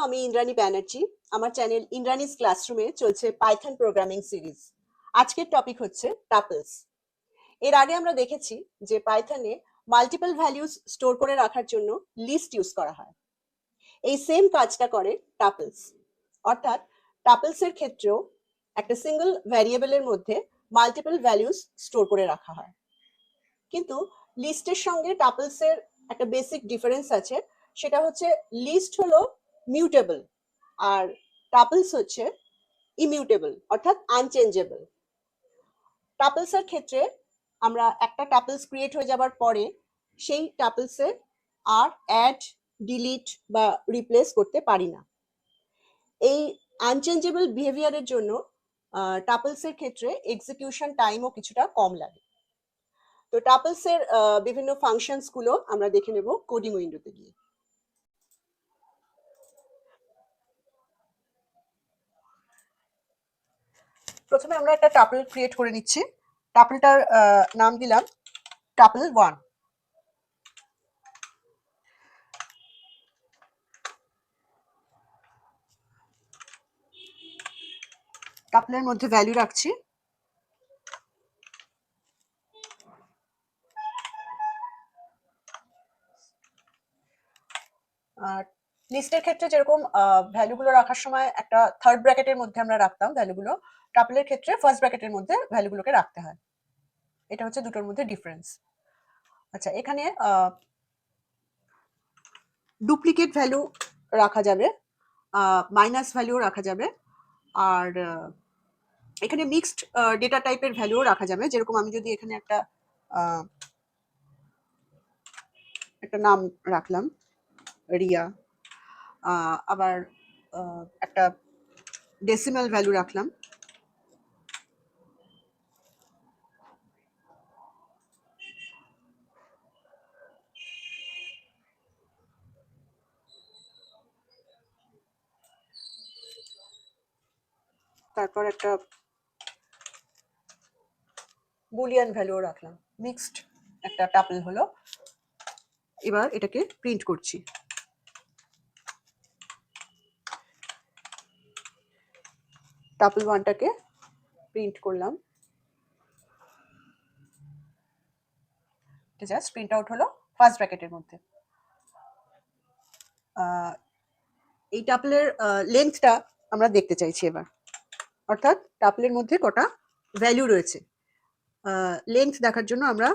আমি ইন্দ্রাণী ব্যানার্জি। আমার চ্যানেল ইন্দ্রাণীজ ক্লাসরুমে চলছে পাইথন প্রোগ্রামিং সিরিজ। আজকের টপিক হচ্ছে টাপলস। এর আগে আমরা দেখেছি যে পাইথনে মাল্টিপল ভ্যালুস স্টোর করে রাখার জন্য লিস্ট ইউজ করা হয়। এই সেম কাজটা করে টাপলস, অর্থাৎ টাপলসের ক্ষেত্রেও একটা সিঙ্গেল ভ্যারিয়েবলের মধ্যে মাল্টিপল ভ্যালুস স্টোর করে রাখা হয়। কিন্তু লিস্টের সঙ্গে টাপলসের একটা বেসিক ডিফারেন্স আছে, সেটা হচ্ছে লিস্ট হলো মিউটেবল আর টাপলস হচ্ছে ইমিউটেবল অর্থাৎ আনচেঞ্জেবল। টাপলসের ক্ষেত্রে আমরা একটা টাপলস ক্রিয়েট হয়ে যাবার পরে সেই টাপলসে আর অ্যাড, ডিলিট বা রিপ্লেস করতে পারি না। এই আনচেঞ্জেবল বিহেভিয়ারের জন্য টাপলসের ক্ষেত্রে এক্সিকিউশন টাইমও কিছুটা কম লাগে। তো টাপলসের বিভিন্ন ফাংশনস গুলো আমরা দেখে নেব কোডিং উইন্ডোতে গিয়ে। প্রথমে আমরা একটা টাপল ক্রিয়েট করে নিচ্ছি। টাপলটার নাম দিলাম টাপল1। টাপলের মধ্যে ভ্যালু রাখছি। আর লিস্টের ক্ষেত্রে যেরকম ভ্যালুগুলো রাখার সময় একটা থার্ড ব্র্যাকেটের মধ্যে আমরা রাখতাম ভ্যালুগুলো, টাপলের ক্ষেত্রে ফার্স্ট ব্র্যাকেটের মধ্যে ভ্যালুগুলোকে রাখতে হয়। এটা হচ্ছে দুটোর মধ্যে ডিফারেন্স। আচ্ছা, এখানে ডুপ্লিকেট ভ্যালু রাখা যাবে, মাইনাস ভ্যালুও রাখা যাবে, আর এখানে মিক্সড ডেটা টাইপের ভ্যালুও রাখা যাবে। যেরকম আমি যদি এখানে একটা নাম রাখলাম রিয়া, আবার একটা ডেসিমাল ভ্যালু রাখলাম, তারপর একটা বুলিয়ান ভ্যালুও রাখলাম। মিক্সড একটা টাপল হলো। এবার এটাকে প্রিন্ট করছি। টাপল1টাকে প্রিন্ট করলাম। এটা জাস্ট প্রিন্ট আউট হলো ফার্স্ট ব্র্যাকেটের মধ্যে। এই টাপলের লেন্থটা আমরা দেখতে চাইছি এবার, অর্থাৎ টাপলের মধ্যে কটা ভ্যালু রয়েছে। লেন্থ দেখার জন্য আমরা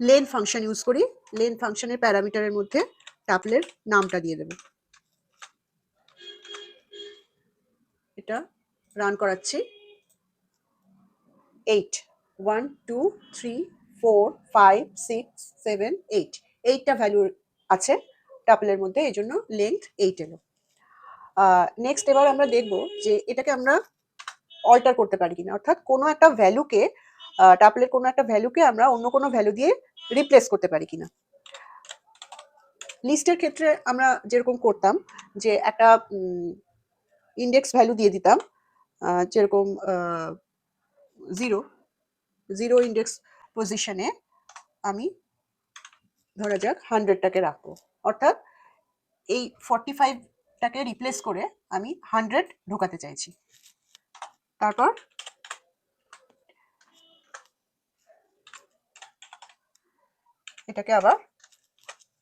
লেন ফাংশন ইউজ করি। লেন ফাংশনের প্যারামিটারের মধ্যে টাপলের নামটা দিয়ে দেব। এটা রান করাচ্ছি। 8 1 2 3 4 5 6 7 8 8টা ভ্যালু আছে টাপলের মধ্যে, এই জন্য লেন্থ 8 এলো। নেক্সট এবার আমরা দেখব যে এটাকে আমরা অল্টার করতে পারি কিনা, অর্থাৎ কোনো একটা ভ্যালুকে, টাপলের কোনো একটা ভ্যালুকে আমরা অন্য কোনো ভ্যালু দিয়ে রিপ্লেস করতে পারি কিনা। লিস্টের ক্ষেত্রে আমরা যেরকম করতাম যে একটা ইন্ডেক্স ভ্যালু দিয়ে দিতাম, যেরকম 0 ইন্ডেক্স পজিশনে আমি ধরা যাক 100টাকে রাখবো, অর্থাৎ এই 45টাকে রিপ্লেস করে আমি 100 ঢোকাতে চাইছি। তারপর এটাকে আবার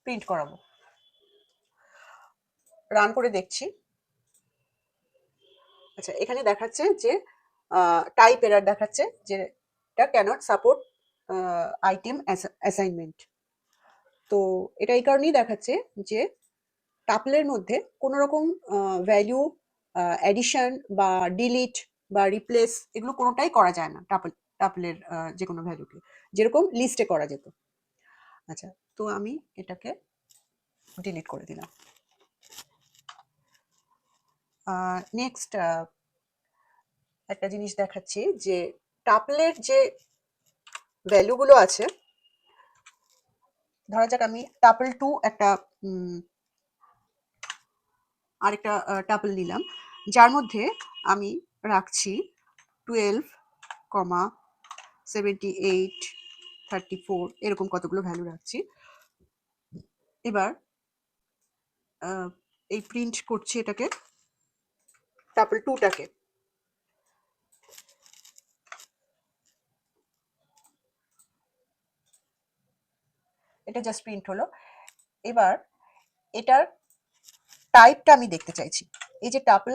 প্রিন্ট করাবো। রান করে দেখছি। আচ্ছা, এখানে দেখাচ্ছে যে টাইপ এরর দেখাচ্ছে, যে এটা ক্যানট সাপোর্ট আইটেম অ্যাসাইনমেন্ট। তো এটা এই কারণেই দেখাচ্ছে যে টাপলের মধ্যে কোনো রকম ভ্যালু অ্যাডিশন বা ডিলিট বা রিপ্লেস এগুলো কোনোটাই করা যায় না টাপলের যে কোনো ভ্যালুকে, যেরকম লিস্টে করা যেত। আচ্ছা, তো আমি এটাকে ডিলিট করে দিলাম। নেক্সট একটা জিনিস দেখাচ্ছি যে টাপলের যে ভ্যালুগুলো আছে, ধরা যাক আমি টাপল2 একটা আরেকটা টাপল নিলাম, যার মধ্যে আমি রাখছি 12, 78, 34 এরকম কতগুলো ভ্যালু রাখছি। এবার এই প্রিন্ট করছি এটাকে, টাপল 2টাকে। এটা জাস্ট প্রিন্ট হলো। এবার এটার টাইপটা আমি দেখতে চাইছি। এই যে টাপল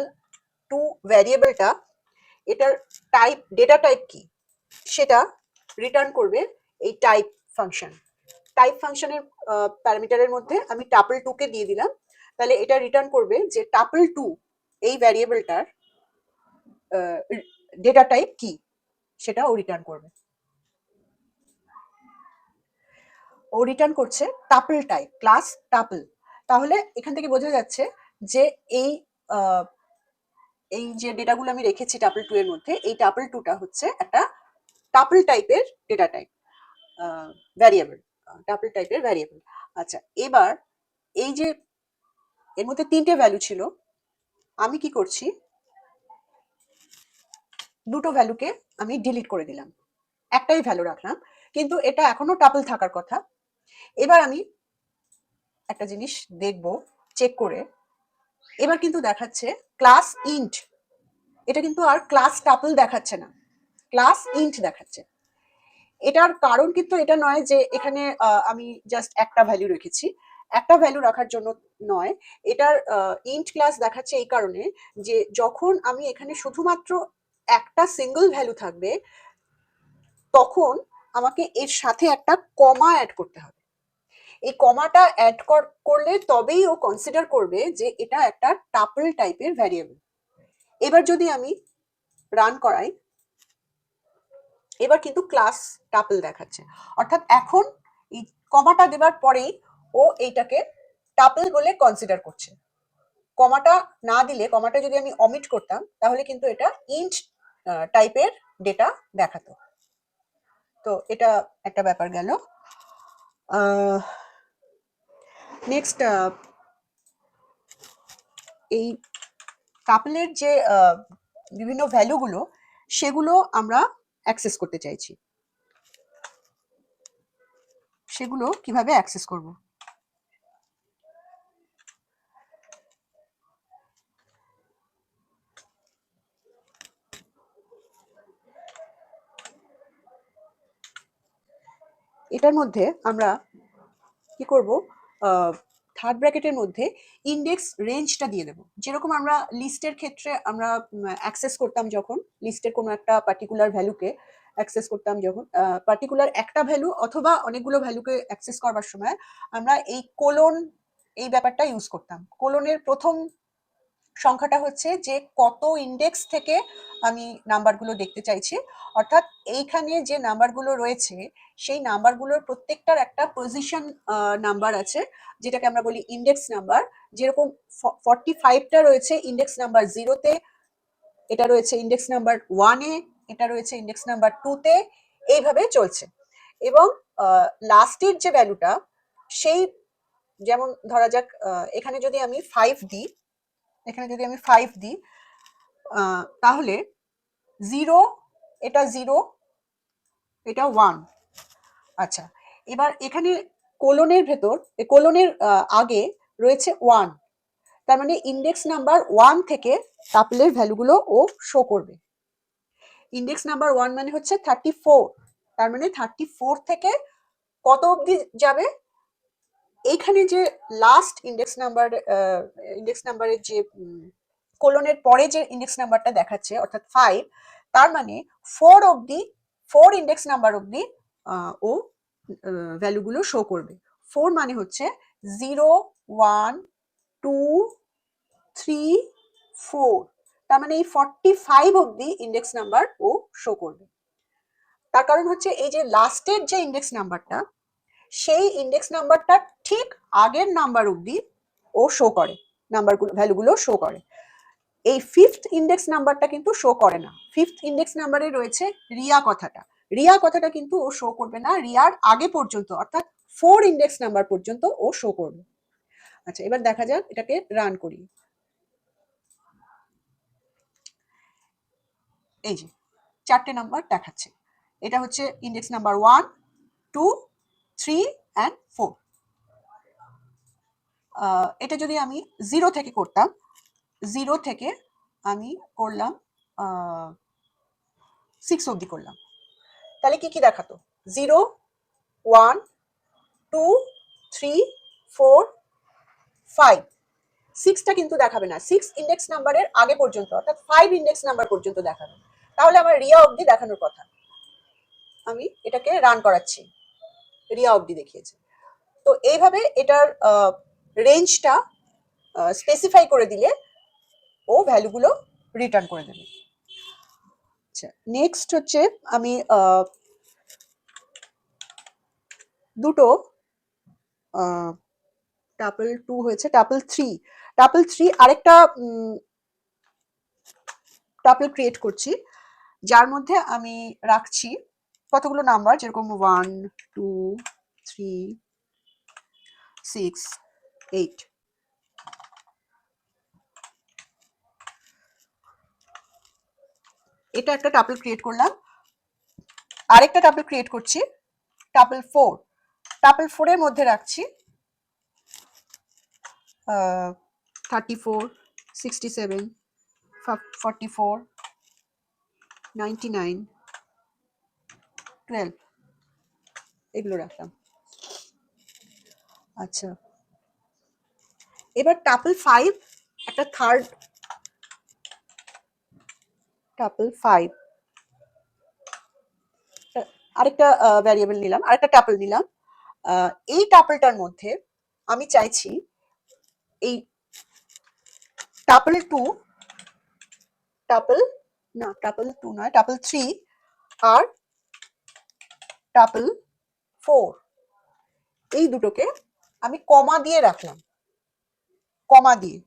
2 ভ্যারিয়েবলটা, এটার টাইপ, ডেটা টাইপ কি সেটা রিটার্ন করবে এই টাইপ ফাংশন। টাইপ ফাংশনের প্যারামিটারের মধ্যে আমি টাপল 2কে দিয়ে দিলাম, তাহলে এটা রিটার্ন করবে যে টাপল 2 এই ভ্যারিয়েবলটার ডেটা টাইপ কি সেটা ও রিটার্ন করবে। ও রিটার্ন করছে টাপল টাইপ, ক্লাস টাপল। তাহলে এখান থেকে বোঝা যাচ্ছে যে এই এই যে ডেটাগুলো আমি রেখেছি টাপল 2 এর মধ্যে, এই টাপল 2টা হচ্ছে একটা টাপল টাইপের ডেটা টাইপ ভ্যারিয়েবল, টাপল টাইপের ভ্যারিয়েবল। আচ্ছা, এবার এই যে এর মধ্যে 3টে ভ্যালু ছিল, আমি কি করছি, দুটো ভ্যালুকে আমি ডিলিট করে দিলাম, একটাই ভ্যালু রাখলাম, কিন্তু এটা এখনো টাপল থাকার কথা। এবার আমি একটা জিনিস দেখব চেক করে, এবার কিন্তু দেখাচ্ছে ক্লাস ইন্ট। এটা কিন্তু আর ক্লাস টাপল দেখাচ্ছে না, ক্লাস ইন্ট দেখাচ্ছে। এটার কারণ কিন্তু এটা নয় যে এখানে আমি জাস্ট একটা ভ্যালু রেখেছি, একটা ভ্যালু রাখার জন্য নয়। এটার ইন্ট ক্লাস দেখাচ্ছে এই কারণে যে যখন আমি এখানে শুধুমাত্র একটা সিঙ্গেল ভ্যালু থাকবে, তখন আমাকে এর সাথে একটা কমা অ্যাড করতে হবে। এই কমাটা অ্যাড করলে তবেই ও কনসিডার করবে যে এটা একটা টাপল টাইপের ভ্যারিয়েবল। এবার যদি আমি রান করাই, এবার কিন্তু ক্লাস টাপল দেখাচ্ছে, অর্থাৎ এখন এই কমাটা দেবার পরেই ও এইটাকে টাপল বলে কনসিডার করছে। কমাটা না দিলে, কমাটা যদি আমি অমিট করতাম, তাহলে কিন্তু এটা ইন্ট টাইপের ডেটা দেখাতো। তো এটা একটা ব্যাপার গেল। নেক্সট, এই টাপলের যে বিভিন্ন ভ্যালুগুলো, সেগুলো আমরা অ্যাক্সেস করতে চাইছি। সেগুলো কিভাবে অ্যাক্সেস করব? এটার মধ্যে আমরা কি করব, থার্ড ব্র্যাকেটের মধ্যে ইন্ডেক্স রেঞ্জটা দিয়ে দেবো। যেরকম আমরা লিস্টের ক্ষেত্রে আমরা অ্যাক্সেস করতাম, যখন লিস্টের কোনো একটা পার্টিকুলার ভ্যালুকে অ্যাক্সেস করতাম, যখন পার্টিকুলার একটা ভ্যালু অথবা অনেকগুলো ভ্যালুকে অ্যাক্সেস করবার সময় আমরা এই কোলন, এই ব্যাপারটা ইউজ করতাম। কোলনের প্রথম সংখ্যাটা হচ্ছে যে কত ইন্ডেক্স থেকে আমি নাম্বারগুলো দেখতে চাইছি, অর্থাৎ এইখানে যে নাম্বারগুলো রয়েছে সেই নাম্বারগুলোর প্রত্যেকটার একটা পজিশন নাম্বার আছে, যেটাকে আমরা বলি ইন্ডেক্স নাম্বার। যেরকম 45টা রয়েছে ইন্ডেক্স নাম্বার 0-তে, এটা রয়েছে ইন্ডেক্স নাম্বার 1-এ, এটা রয়েছে ইন্ডেক্স নাম্বার 2-তে, এইভাবে চলছে। এবং লাস্টের যে ভ্যালুটা, সেই, যেমন ধরা যাক এখানে যদি আমি 5 দিই, এখানে যদি আমি 5 দিই, তাহলে 0, এটা 0, এটা 1। আচ্ছা, এবার এখানে কোলনের ভেতর, কোলনের আগে রয়েছে 1, তার মানে ইন্ডেক্স নাম্বার 1 থেকে টাপলের ভ্যালুগুলো ও শো করবে। ইন্ডেক্স নাম্বার 1 মানে হচ্ছে 34, তার মানে 34 থেকে কত অবধি যাবে, এইখানে যে লাস্ট ইন্ডেক্স নাম্বারের যে কোলনের পরে যে ইন্ডেক্স নাম্বারটা দেখাচ্ছে, অর্থাৎ 5, তার মানে 4 অবধি, 4 ইন্ডেক্স নাম্বার অবধি ও ভ্যালুগুলো শো করবে। 4 মানে হচ্ছে 0, 1, 2, 3, 4, তার মানে এই 45 অবধি ইন্ডেক্স নাম্বার ও শো করবে। তার কারণ হচ্ছে এই যে লাস্টের যে ইন্ডেক্স নাম্বারটা, সেই ইন্ডেক্স নাম্বারটা ঠিক আগের নাম্বার অবধি ও শো করে, নাম্বারগুলো, ভ্যালুগুলো শো করে। এই 5th ইন্ডেক্স নাম্বারটা কিন্তু শো করে না। 5th ইন্ডেক্স নাম্বারে রয়েছে রিয়া কথাটা, রিয়া কথাটা কিন্তু ও শো করবে না, রিয়ার আগে পর্যন্ত, অর্থাৎ 4 ইন্ডেক্স নাম্বার পর্যন্ত ও শো করবে। আচ্ছা, এবার দেখা যাক, এটাকে রান করি। এই যে 4টে নাম্বার দেখাচ্ছে, এটা হচ্ছে ইন্ডেক্স নাম্বার 1, 2, 3 and 4। এটা যদি আমি 0 থেকে করতাম, 0 থেকে আমি করলাম 6 অবধি করলাম, তাহলে কি কি দেখাতো? 0, 1, 2, 3, 4, 5। 6টা কিন্তু দেখাবে না, 6 ইন্ডেক্স নাম্বারের আগে পর্যন্ত, অর্থাৎ 5 ইন্ডেক্স নাম্বার পর্যন্ত দেখাবে। তাহলে আমার রিয়া অবধি দেখানোর কথা। আমি এটাকে রান করাচ্ছি, রিয়া অবধি দেখিয়েছে। তো এইভাবে এটার রেঞ্জটা স্পেসিফাই করে দিলে ও ভ্যালুগুলো রিটার্ন করে দেবে। আচ্ছা, নেক্সট হচ্ছে আমি দুটো টাপল 2 হয়েছে, টাপল 3 আরেকটা টাপল ক্রিয়েট করছি, যার মধ্যে আমি রাখছি কতগুলো নাম্বার, যেরকম 1, 2, 3, 6, 8। এটা একটা টাপল ক্রিয়েট করলাম। আরেকটা টাপল ক্রিয়েট করছি, টাপল 4। টাপল 4 এর মধ্যে রাখছি 34, 67, 44, 99, 12 এগুলো রাখলাম। আচ্ছা, এবার টাপল 5, একটা থার্ড টাপল 5, আরেকটা ভ্যারিয়েবল নিলাম, আরেকটা টাপল নিলাম। এই টাপলটার মধ্যে আমি চাইছি এই টাপল 2, টাপল 2 নয়, টাপল 3 আর টাপল 4, এই দুটোকে আমি কমা দিয়ে রাখলাম, কমা দিয়ে,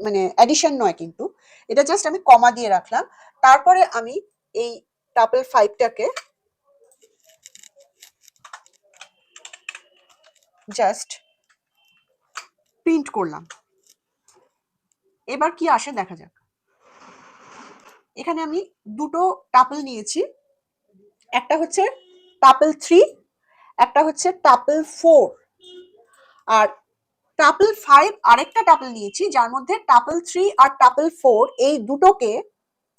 মানে অ্যাডিশন নয় কিন্তু, এটা জাস্ট আমি কমা দিয়ে রাখলাম। তারপরে আমি এই টাপল 5টাকে জাস্ট প্রিন্ট করলাম। এবার কি আসে দেখা যাক। এখানে আমি দুটো টাপল নিয়েছি, একটা হচ্ছে টাপল 3, একটা হচ্ছে টাপল 4, আর টাপল 5 আরেকটা টাপল নিয়েছি, যার মধ্যে টাপল 3 আর টাপল 4 এই দুটোকে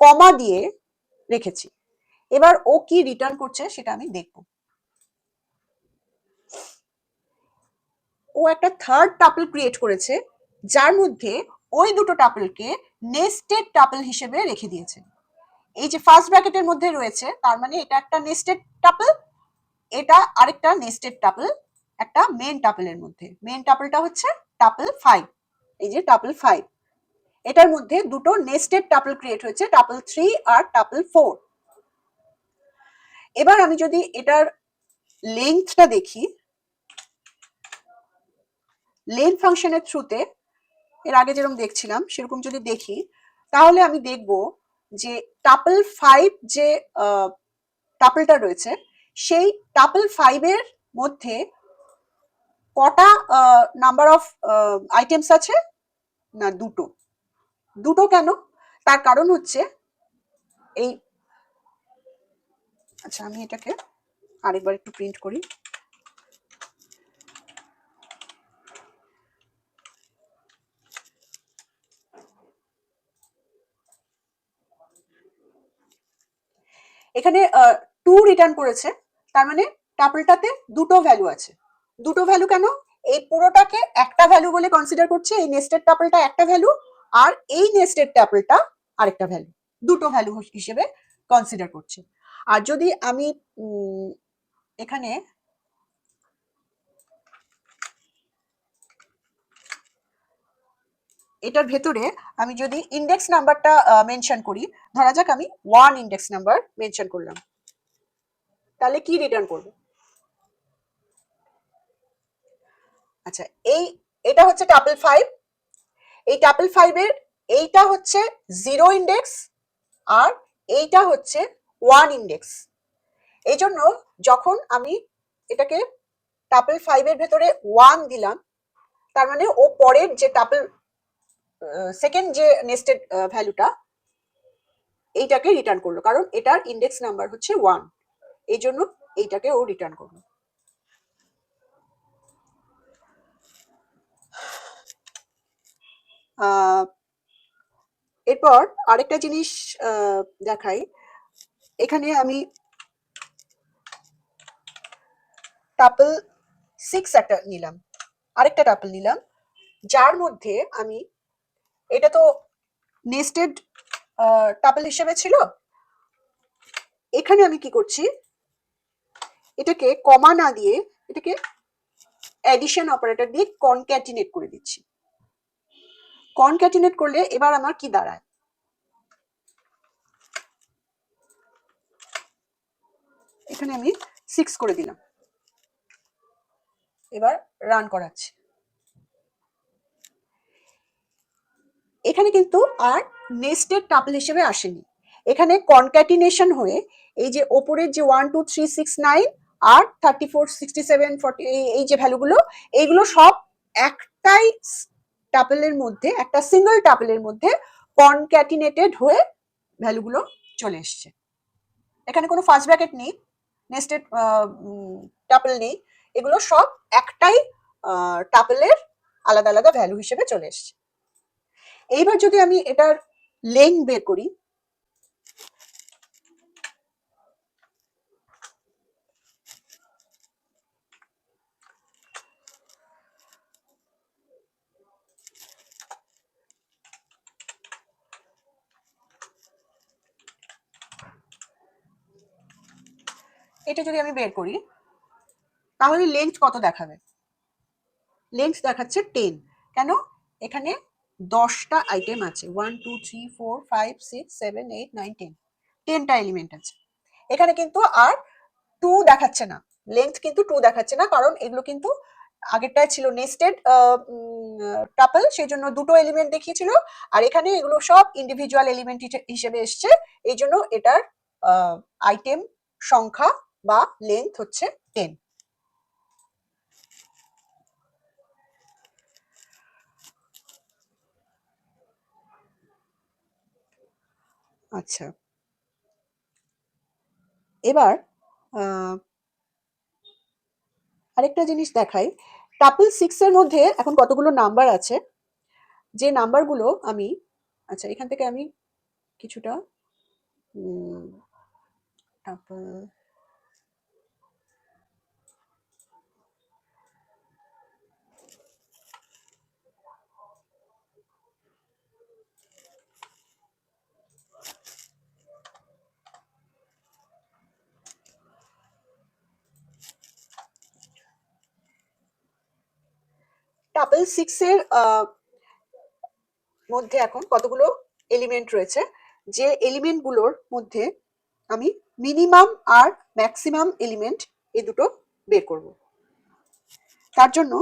কমা দিয়ে রেখেছি। এবার ও কি রিটার্ন করছে সেটা আমি দেখব। ও একটা থার্ড টাপল ক্রিয়েট করেছে, যার মধ্যে ওই দুটো টাপলকে নেস্টেড টাপল হিসেবে রেখে দিয়েছে। এই যে ফার্স্ট ব্র্যাকেটের মধ্যে রয়েছে, তার মানে এটা একটা নেস্টেড টাপল, এটা আরেকটা নেস্টেড টাপল একটা মেন টাপলের মধ্যে। মেন টাপলটা হচ্ছে টাপল 5, এই যে টাপল 5, এটার মধ্যে দুটো নেস্টেড টাপল ক্রিয়েট হয়েছে, টাপল 3 আর টাপল 4। এবার আমি যদি এটার লেন্থটা দেখি, লেন্থ ফাংশনের থ্রুতে এর আগে যেরকম দেখছিলাম সেরকম যদি দেখি, তাহলে আমি দেখব যে টাপল 5 যে টাপলটা রয়েছে, সেই টাপল 5 এর মধ্যে কটা নাম্বার অফ আইটেমস আছে না, দুটো। দুটো কেন? তার কারণ হচ্ছে এই, আচ্ছা আমি এটাকে আরেকবার একটু প্রিন্ট করি। এখানে 2 রিটার্ন করেছে, তার মানে টাপলটাতে দুটো ভ্যালু আছে। দুটো ভ্যালু কেন? এই পুরোটাকে একটা ভ্যালু বলে কনসিডার করছে, এই নেস্টেড টাপলটা একটা ভ্যালু, আর এই নেস্টেড টাপলটা আরেকটা ভ্যালু, দুটো ভ্যালু হিসেবে কনসিডার করছে। আর যদি আমি এখানে এটার ভেতরে আমি যদি ইন্ডেক্স নাম্বারটা মেনশন করি, ধরা যাক আমি 1 ইন্ডেক্স নাম্বার মেনশন করলাম, তাহলে কি রিটার্ন করব? আচ্ছা, এটা হচ্ছে টাপল 5, এই টাপল 5 এর এইটা হচ্ছে 0 ইন্ডেক্স আর এইটা হচ্ছে 1 ইন্ডেক্স। এই জন্য যখন আমি এটাকে টাপল 5 এর ভেতরে 1 দিলাম, তার মানে ও পরের যে টাপল সেকেন্ড যে নেস্টেড ভ্যালুটা, এইটাকে রিটার্ন করলো, কারণ এটার ইন্ডেক্স নাম্বার হচ্ছে 1, এই জন্য এইটাকে ও রিটার্ন করলো। এরপর আরেকটা জিনিস দেখাই। এখানে আমি টাপল 6 একটা নিলাম, আরেকটা টাপল নিলাম, যার মধ্যে আমি, এটা তো নেস্টেড টাপল হিসেবে ছিল, এখানে আমি কি করছি, এটাকে কমা না দিয়ে এটাকে অ্যাডিশন অপারেটর দিয়ে কনক্যাটিনেট করে দিচ্ছি। কনক্যাটিনেট করলে এবার আমার কি দাঁড়ায়, এখানে আমি 6 করে দিলাম, এবার রান করাচ্ছি। এখানে কিন্তু আর নেস্টেড টাপল হিসেবে আসেনি, এখানে কনক্যাটিনেশন হয়ে এই যে ওপরের যে 1 2 3 6 9 আর 34 67 40 এই যে ভ্যালুগুলো, এইগুলো সব একটাই টাপলের মধ্যে, একটা সিঙ্গেল টাপলের মধ্যে কনক্যাটিনেটেড হয়ে ভ্যালুগুলো চলে এসছে। এখানে কোনো ফার্স্ট ব্র্যাকেট নেই, নেস্টেড টাপল নেই, এগুলো সব একটাই টাপলের আলাদা আলাদা ভ্যালু হিসেবে চলে এসছে। এইবার যদি আমি এটার লেন্থ বের করি, এটা যদি আমি বের করি তাহলে লেন্থ কত দেখাবে, লেন্থ দেখাচ্ছে 10। কেন, এখানে 10টা আইটেম আছে, 1 2 3 4 5 6 7 8 9 10, 10টা এলিমেন্ট আছে। এখানে কিন্তু আর 2 দেখাচ্ছে না, লেন্থ কিন্তু 2 দেখাচ্ছে না, কারণ এগুলো কিন্তু আগেরটায় ছিল নেস্টেড টাপল, সেই জন্য দুটো এলিমেন্ট দেখিয়েছিল, আর এখানে এগুলো সব ইন্ডিভিজুয়াল এলিমেন্ট হিসেবে এসছে, এই জন্য এটার আইটেম সংখ্যা বা লেন্থ হচ্ছে 10। আচ্ছা, এবার আরেকটা জিনিস দেখাই, টাপল 6 এর মধ্যে এখন কতগুলো নাম্বার আছে, যে নাম্বারগুলো আমি, আচ্ছা এখান থেকে আমি কিছুটা টাপল, টাপল 6 এর মধ্যে এখন কতগুলো এলিমেন্ট রয়েছে, যে এলিমেন্টগুলোর মধ্যে আমি মিনিমাম আর ম্যাক্সিমাম এলিমেন্ট এই দুটো বের করব। তার জন্য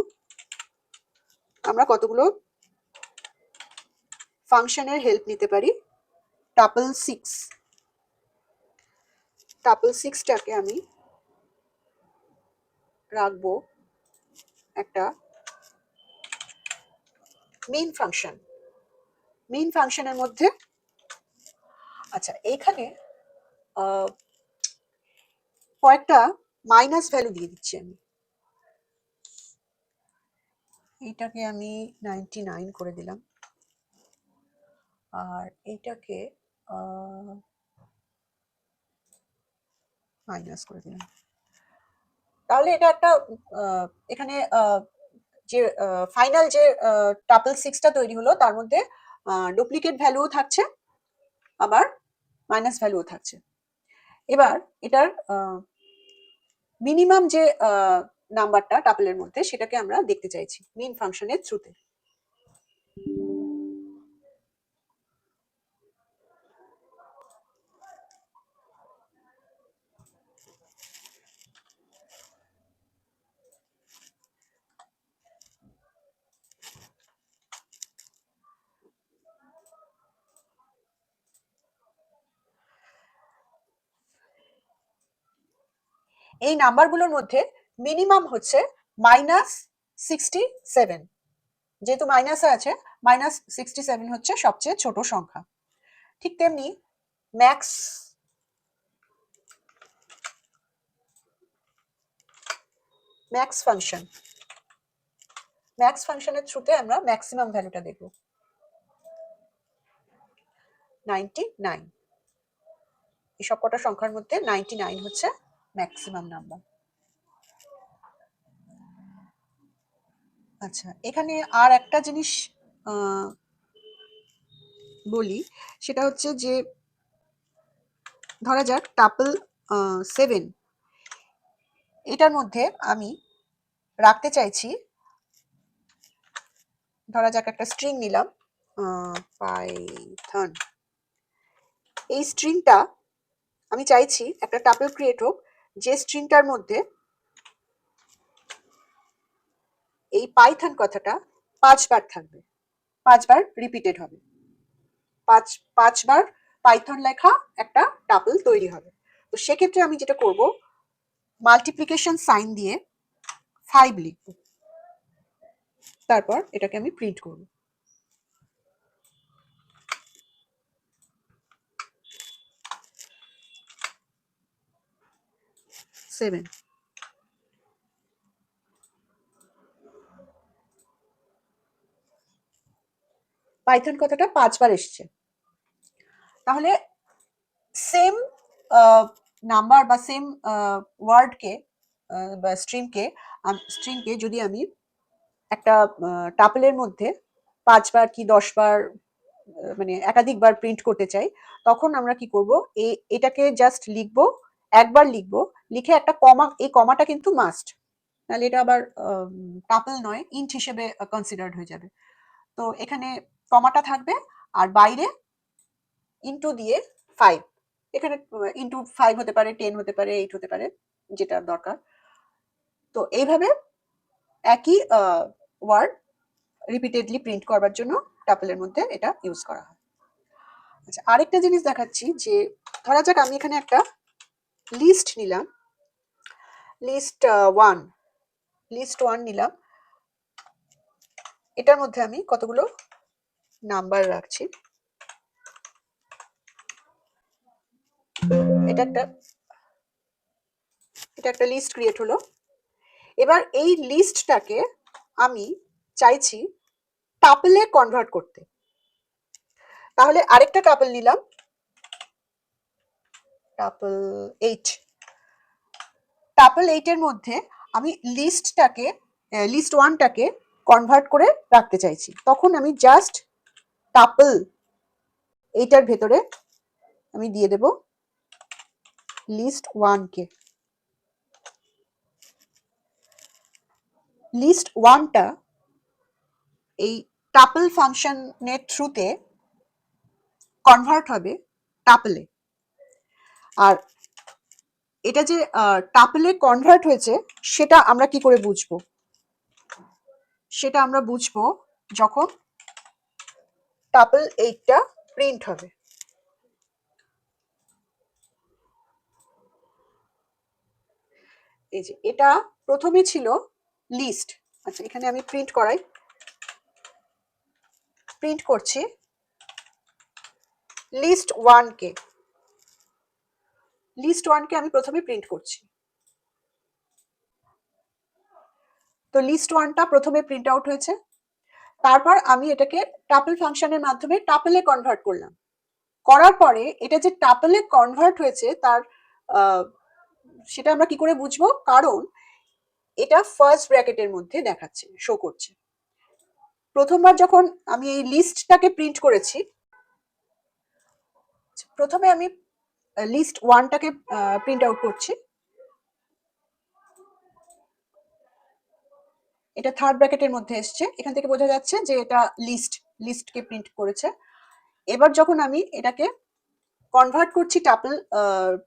আমরা কতগুলো ফাংশনের হেল্প নিতে পারি। টাপল 6টাকে আমি রাখবো একটা মেইন ফাংশন, মেইন ফাংশনের মধ্যে, আচ্ছা এইখানে কয়েকটা মাইনাস ভ্যালু দিয়ে দিচ্ছি আমি, এইটাকে আমি 99 করে দিলাম, আর এইটাকে মাইনাস করে দিলাম। তাহলে এটা একটা এখানে যে ফাইনাল যে টাপল 6টা তৈরি হলো তার মধ্যে ডুপ্লিকেট ভ্যালুও থাকছে, আবার মাইনাস ভ্যালুও থাকছে। এবার এটার মিনিমাম যে নাম্বারটা টাপলের মধ্যে সেটাকে আমরা দেখতে চাইছি মেইন ফাংশনের থ্রুতে। এই নাম্বারগুলোর মধ্যে মিনিমাম হচ্ছে -67, যেহেতু মাইনাস আছে -67 হচ্ছে সবচেয়ে ছোট সংখ্যা। ঠিক তেমনি ম্যাক্স ফাংশনের থ্রুতে আমরা ম্যাক্সিমাম ভ্যালুটা দেখব। 99। এই সব কটা সংখ্যার মধ্যে 99 হচ্ছে ম্যাক্সিমাম নাম্বার। আচ্ছা, এখানে আর একটা জিনিস বলি, সেটা হচ্ছে যে ধরা যাক টাপল 7, এটার মধ্যে আমি রাখতে চাইছি, ধরা যাক একটা স্ট্রিং নিলাম পাইথন। এই স্ট্রিংটা আমি চাইছি একটা টাপল ক্রিয়েট হোক, যে স্ট্রিংটার মধ্যে এই পাইথন কথাটা 5বার থাকবে, 5বার রিপিটেড হবে, পাঁচবার পাইথন লেখা একটা টাপল তৈরি হবে। তো সেক্ষেত্রে আমি যেটা করব, মাল্টিপ্লিকেশন সাইন দিয়ে 5 লিখব, তারপর এটাকে আমি প্রিন্ট করব। 7, পাইথন কথাটা 5বার এসছে। তাহলে সেম নাম্বার বা সেম ওয়ার্ডকে বা স্ট্রিংকে যদি আমি একটা টাপলের মধ্যে 5বার কি 10বার মানে একাধিকবার প্রিন্ট করতে চাই, তখন আমরা কি করব, এটাকে জাস্ট লিখবো, একবার লিখবো, লিখে একটা কমা, এই কমাটা কিন্তু মাস্ট, নাহলে এটা আবার টাপল নয়, ইন্ট হিসেবে কনসিডার্ড হয়ে যাবে। তো এখানে কমাটা থাকবে, আর বাইরে ইন্টু দিয়ে 5, এখানে ইন্টু 5 হতে পারে, 10 হতে পারে, 8 হতে পারে, যেটা দরকার। তো এইভাবে একই ওয়ার্ড রিপিটেডলি প্রিন্ট করবার জন্য টাপলের মধ্যে এটা ইউজ করা হয়। আচ্ছা, আরেকটা জিনিস দেখাচ্ছি, যে ধরা যাক আমি এখানে একটা লিস্ট নিলাম, লিস্ট 1, লিস্ট 1 নিলাম, এটার মধ্যে আমি কতগুলো নাম্বার রাখছি। এটা একটা লিস্ট ক্রিয়েট হলো। এবার এই লিস্টটাকে আমি চাইছি টাপলে কনভার্ট করতে। তাহলে আরেকটা টাপল নিলাম, টাপল 8। টাপল 8 এর মধ্যে আমি লিস্ট 1টাকে কনভার্ট করে রাখতে চাইছি। তখন আমি জাস্ট টাপল 8টার ভেতরে আমি দিয়ে দেব লিস্ট 1কে। লিস্ট 1টা এই টাপল ফাংশনের থ্রুতে কনভার্ট হবে টাপলে। আর এটা যে টাপলে কনভার্ট হয়েছে সেটা আমরা কি করে বুঝবো? সেটা আমরা বুঝবো যখন টাপল 8টা প্রিন্ট হবে। এই যে এটা প্রথমে ছিল লিস্ট। আচ্ছা, এখানে আমি প্রিন্ট করছি লিস্ট 1কে। লিস্ট 1কে আমি প্রথমে প্রিন্ট করছি। তো লিস্ট 1টা প্রথমে প্রিন্ট আউট হয়েছে, তারপর আমি এটাকে টাপল ফাংশনের মাধ্যমে টাপলে কনভার্ট করলাম। করার পরে এটা যে টাপলে কনভার্ট হয়েছে তার সেটা আমরা কি করে বুঝবো? কারণ এটা ফার্স্ট ব্র্যাকেটের মধ্যে দেখাচ্ছে, শো করছে। প্রথমবার যখন আমি এই লিস্টটাকে প্রিন্ট করেছি, প্রথমে আমি লিস্ট 1টাকে প্রিন্ট আউট করছি, এটা থার্ড ব্র্যাকেটের মধ্যে এসছে, এখান থেকে বোঝা যাচ্ছে যে এটা লিস্টকে প্রিন্ট করেছে। এবার যখন আমি এটাকে কনভার্ট করছি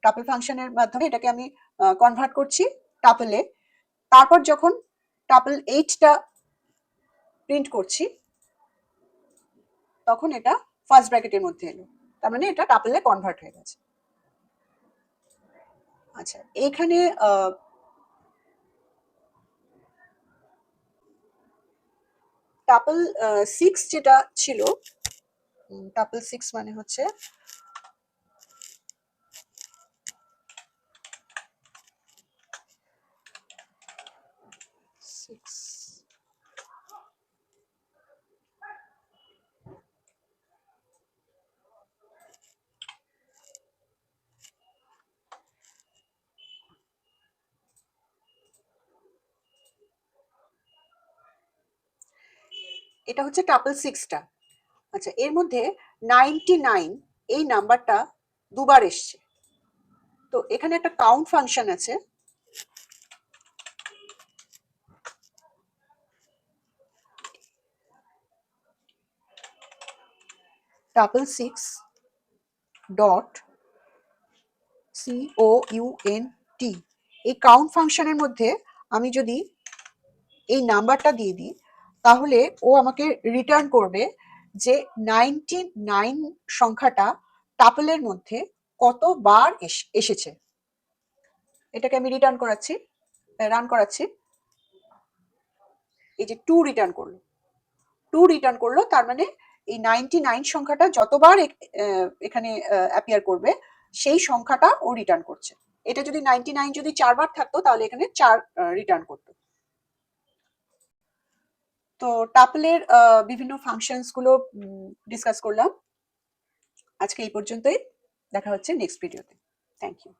টাপল ফাংশনের মাধ্যমে, এটাকে আমি কনভার্ট করছি টাপলে, তারপর যখন টাপল 8টা প্রিন্ট করছি তখন এটা ফার্স্ট ব্র্যাকেটের মধ্যে এলো, তার মানে এটা টাপলে কনভার্ট হয়ে গেছে। আচ্ছা, এইখানে টাপল 6 যেটা ছিল, টাপল 6 মানে হচ্ছে এটা হচ্ছে টাপল 6টা। আচ্ছা, এর মধ্যে 99 এই নাম্বারটা দুবার এসছে। তো এখানে একটা কাউন্ট ফাংশন আছে, টাপল 6 ডট COUNT। এই কাউন্ট ফাংশনের মধ্যে আমি যদি এই নাম্বারটা দিয়ে দিই, তাহলে ও আমাকে রিটার্ন করবে যে 99 সংখ্যাটা টাপলের মধ্যে কতবার এসেছে। এটাকে আমি রিটার্ন করাচ্ছি, রান করাচ্ছি। এই যে 2 রিটার্ন করলো, 2 রিটার্ন করলো, তার মানে এই 99 সংখ্যাটা যতবার এখানে অ্যাপিয়ার করবে সেই সংখ্যাটা ও রিটার্ন করছে। এটা যদি 99 যদি 4বার থাকতো তাহলে এখানে 4 রিটার্ন করতো। তো টাপলের বিভিন্ন ফাংশনস গুলো ডিসকাস করলাম। আজকে এই পর্যন্তই, দেখা হচ্ছে নেক্সট ভিডিওতে। Thank you.